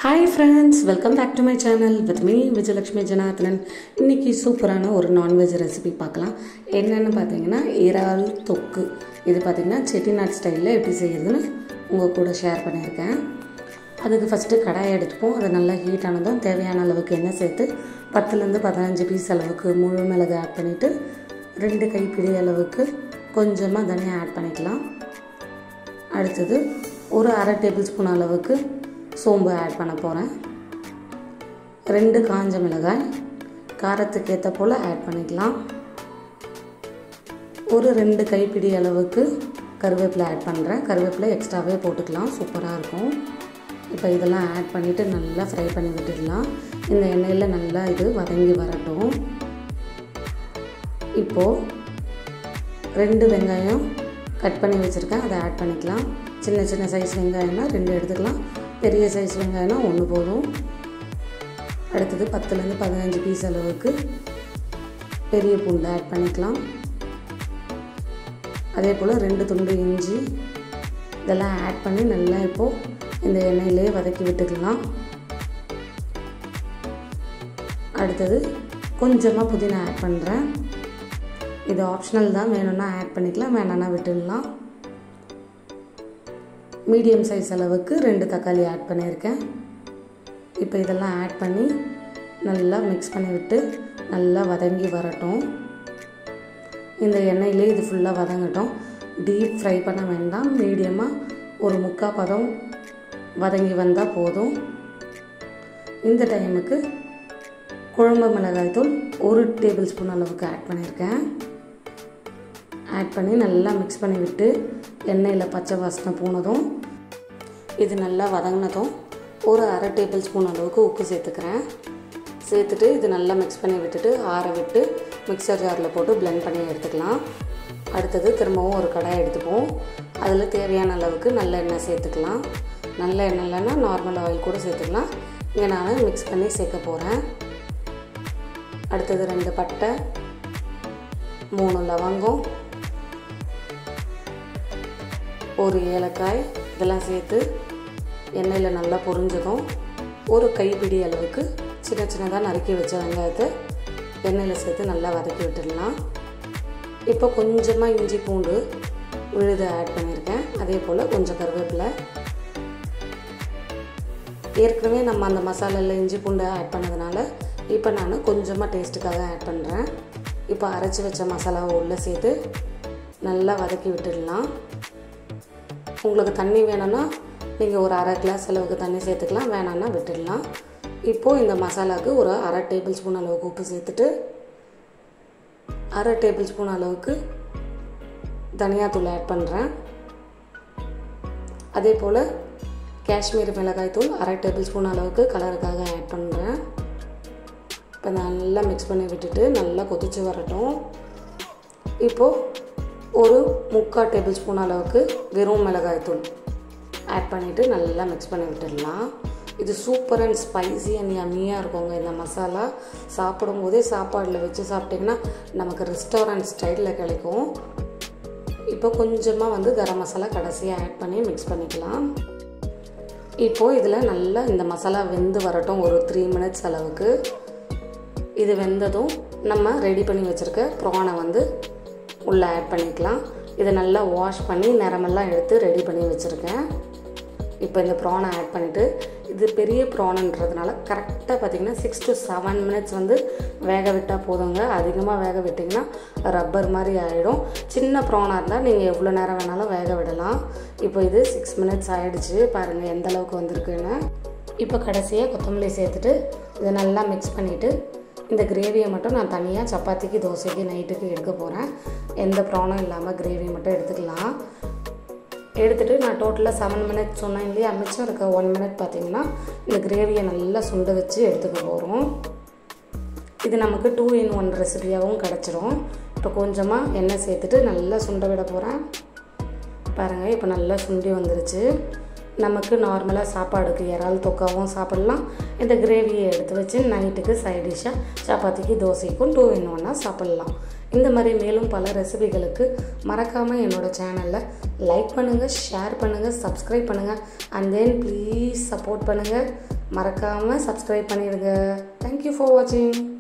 Hi friends, welcome back to my channel with me Vijayalakshmi Janathanan. இன்னைக்கு சூப்பரான ஒரு non veg recipe பார்க்கலாம். என்னன்னு பார்த்தீங்கன்னா இறால் தொக்கு. இது பார்த்தீங்கன்னா செட்டிநாட் ஸ்டைலில் எப்படி செய்யறதுன்னு உங்க கூட ஷேர் பண்ணியிருக்கேன். அதுக்கு ஃபஸ்ட்டு கடாயை எடுத்துப்போம். அது நல்லா ஹீட் ஆனதும் தேவையான அளவுக்கு எண்ணெய் சேர்த்து 10லேருந்து 15 பீஸ் அளவுக்கு முழு மிளகு ஆட் பண்ணிவிட்டு 2 கைப்பிடி அளவுக்கு கொஞ்சமாக தனியாக ஆட் பண்ணிக்கலாம். அடுத்தது ஒரு அரை டேபிள் ஸ்பூன் அளவுக்கு சோம்பு ஆட் பண்ண போகிறேன். 2 காஞ்ச மிளகாய் காரத்துக்கு ஏற்ற போல் ஆட் பண்ணிக்கலாம். ஒரு 2 கைப்பிடி அளவுக்கு கருவேப்பிலை ஆட் பண்ணுறேன். கருவேப்பிலை எக்ஸ்ட்ராவே போட்டுக்கலாம், சூப்பராக இருக்கும். இப்போ இதெல்லாம் ஆட் பண்ணிவிட்டு நல்லா ஃப்ரை பண்ணி விட்டுடலாம். இந்த எண்ணெயில் நல்லா இது வதங்கி வரட்டும். இப்போது 2 வெங்காயம் கட் பண்ணி வச்சுருக்கேன், அதை ஆட் பண்ணிக்கலாம். சின்ன சின்ன சைஸ் வெங்காயம்னா 2 எடுத்துக்கலாம், பெரிய சைஸ் வெங்காயம்னா 1 போதும். அடுத்தது 10லேருந்து 15 பீஸ் அளவுக்கு பெரிய பூண்டு ஆட் பண்ணிக்கலாம். அதே போல் 2 துண்டு இஞ்சி இதெல்லாம் ஆட் பண்ணி நல்லா இப்போது இந்த எண்ணெயிலே வதக்கி விட்டுக்கலாம். அடுத்தது கொஞ்சமாக புதினா ஆட் பண்ணுறேன். இது ஆப்ஷனல் தான், வேணும்னா ஆட் பண்ணிக்கலாம், வேணான்னா விட்டுடலாம். மீடியம் சைஸ் அளவுக்கு 2 தக்காளி ஆட் பண்ணியிருக்கேன். இப்போ இதெல்லாம் ஆட் பண்ணி நல்லா மிக்ஸ் பண்ணி விட்டு நல்லா வதங்கி வரட்டும். இந்த எண்ணெயிலே இது ஃபுல்லாக வதங்கட்டும். டீப் ஃப்ரை பண்ண வேண்டாம், மீடியமாக ஒரு 3/4 பதம் வதங்கி வந்தால் போதும். இந்த டைமுக்கு குழம்பு மிளகாய் தூள் 1 டேபிள் ஸ்பூன் அளவுக்கு ஆட் பண்ணியிருக்கேன். ஆட் பண்ணி நல்லா மிக்ஸ் பண்ணி விட்டு எண்ணெயில் பச்சை வாசனை போனதும் இது நல்லா வதங்கினதும் ஒரு அரை டேபிள் ஸ்பூன் அளவுக்கு உப்பு சேர்த்துக்கிறேன். சேர்த்துட்டு இது நல்லா மிக்ஸ் பண்ணி விட்டுட்டு ஆற விட்டு மிக்சர் ஜாரில் போட்டு பிளெண்ட் பண்ணி எடுத்துக்கலாம். அடுத்தது திரும்பவும் ஒரு கடாய் எடுத்துப்போம். அதில் தேவையான அளவுக்கு நல்ல எண்ணெய் சேர்த்துக்கலாம். நல்ல எண்ணெய் இல்லைன்னா நார்மல் ஆயில் கூட சேர்த்துக்கலாம். இங்கே நான் மிக்ஸ் பண்ணி சேர்க்க போகிறேன். அடுத்தது 2 பட்டை, 3 லவங்கம், 1 ஏலக்காய் இதெல்லாம் சேர்த்து எண்ணெயில் நல்லா பொரிஞ்சதும் ஒரு கைப்பிடி அளவுக்கு சின்ன சின்னதாக நறுக்கி வச்ச வெங்காயத்தை எண்ணெயில் சேர்த்து நல்லா வதக்கி விட்டுடலாம். இப்போ கொஞ்சமாக இஞ்சி பூண்டு விழுது ஆட் பண்ணியிருக்கேன். அதே போல் கொஞ்சம் கருவேப்பிலை. ஏற்கனவே நம்ம அந்த மசாலாவில் இஞ்சி பூண்டு ஆட் பண்ணதுனால இப்போ நான் கொஞ்சமாக டேஸ்ட்டுக்காக ஆட் பண்ணுறேன். இப்போ அரைச்சி வச்ச மசாலாவை உள்ளே சேர்த்து நல்லா வதக்கி விட்டுடலாம். உங்களுக்கு தண்ணி வேணும்னா நீங்கள் ஒரு அரை கிளாஸ் அளவுக்கு தண்ணி சேர்த்துக்கலாம், வேணான்னா விட்டுடலாம். இப்போது இந்த மசாலாவுக்கு ஒரு அரை டேபிள் ஸ்பூன் அளவுக்கு உப்பு சேர்த்துட்டு அரை டேபிள் ஸ்பூன் அளவுக்கு தனியாத்தூள் ஆட் பண்ணுறேன். அதே போல் காஷ்மீரி மிளகாய் தூள் அரை டேபிள் ஸ்பூன் அளவுக்கு கலருக்காக ஆட் பண்ணுறேன். இப்போ நல்லா மிக்ஸ் பண்ணி விட்டுட்டு நல்லா கொதிச்சு வரட்டும். இப்போது ஒரு 3/4 டேபிள் ஸ்பூன் அளவுக்கு வெறும் மிளகாய் தூள் ஆட் பண்ணிவிட்டு நல்லா மிக்ஸ் பண்ணி விட்டுடலாம். இது சூப்பர் அண்ட் ஸ்பைசி அண்ட் யம்மியாக இருக்குங்க. இந்த மசாலா சாப்பிடும்போதே சாப்பாடில் வச்சு சாப்பிட்டிங்கன்னா நமக்கு ரெஸ்டாரண்ட் ஸ்டைலில் கிடைக்கும். இப்போ கொஞ்சமாக கரம் மசாலா கடைசியாக ஆட் பண்ணி மிக்ஸ் பண்ணிக்கலாம். இப்போது இதில் நல்லா இந்த மசாலா வெந்து வரட்டும் ஒரு 3 மினிட்ஸ் அளவுக்கு. இது வெந்ததும் நம்ம ரெடி பண்ணி வச்சுருக்க ப்ரானை உள்ளே ஆட் பண்ணிக்கலாம். இதை நல்லா வாஷ் பண்ணி நிறமெல்லாம் எடுத்து ரெடி பண்ணி வச்சுருக்கேன். இப்போ இந்த ப்ரானை ஆட் பண்ணிவிட்டு இது பெரிய ப்ரானுன்றதுனால கரெக்டாக பார்த்திங்கன்னா 6 to 7 மினிட்ஸ் வேக விட்டால் போதுங்க. அதிகமாக வேக விட்டிங்கன்னா ரப்பர் மாதிரி ஆகிடும். சின்ன ப்ரானாக இருந்தால் நீங்கள் எவ்வளோ நேரம் வேணாலும் வேக விடலாம். இப்போ இது 6 மினிட்ஸ் ஆகிடுச்சு, பாருங்கள் எந்த அளவுக்கு வந்திருக்குன்னு. இப்போ கடைசியாக கொத்தமல்லி சேர்த்துட்டு இதை நல்லா மிக்ஸ் பண்ணிவிட்டு இந்த கிரேவியை மட்டும் நான் தனியாக சப்பாத்திக்கு தோசைக்கு நைட்டுக்கு எடுக்க போகிறேன். எந்த ப்ரானும் இல்லாமல் கிரேவி மட்டும் எடுத்துக்கலாம். எடுத்துகிட்டு நான் டோட்டலாக 7 மினிட்ஸ் சொன்னேன் இல்லையா, மிச்சம் இருக்க 1 மினிட் பார்த்திங்கன்னா இந்த கிரேவியை நல்லா சுண்ட வச்சு எடுத்துக்க போகிறோம். இது நமக்கு 2 in 1 ரெசிபியாகவும் கிடச்சிரும். இப்போ கொஞ்சமாக எண்ணெய் சேர்த்துட்டு நல்லா சுண்ட விட போகிறேன். பாருங்கள் இப்போ நல்லா சுண்டி வந்துருச்சு. நமக்கு நார்மலாக சாப்பாடுக்கு இறால் தொக்காவும் சாப்பிட்லாம். இந்த கிரேவியை எடுத்து வச்சு நைட்டுக்கு சைட் டிஷ்ஷாக சப்பாத்திக்கு தோசைக்கும் 2 in 1 சாப்பிட்லாம். இந்த மாதிரி மேலும் பல ரெசிபிகளுக்கு மறக்காமல் என்னோடய சேனலில் லைக் பண்ணுங்கள், ஷேர் பண்ணுங்கள், சப்ஸ்கிரைப் பண்ணுங்கள். அண்ட் தென் ப்ளீஸ் சப்போர்ட் பண்ணுங்கள். மறக்காமல் சப்ஸ்கிரைப் பண்ணிடுங்க. தேங்க்யூ ஃபார் வாட்சிங்.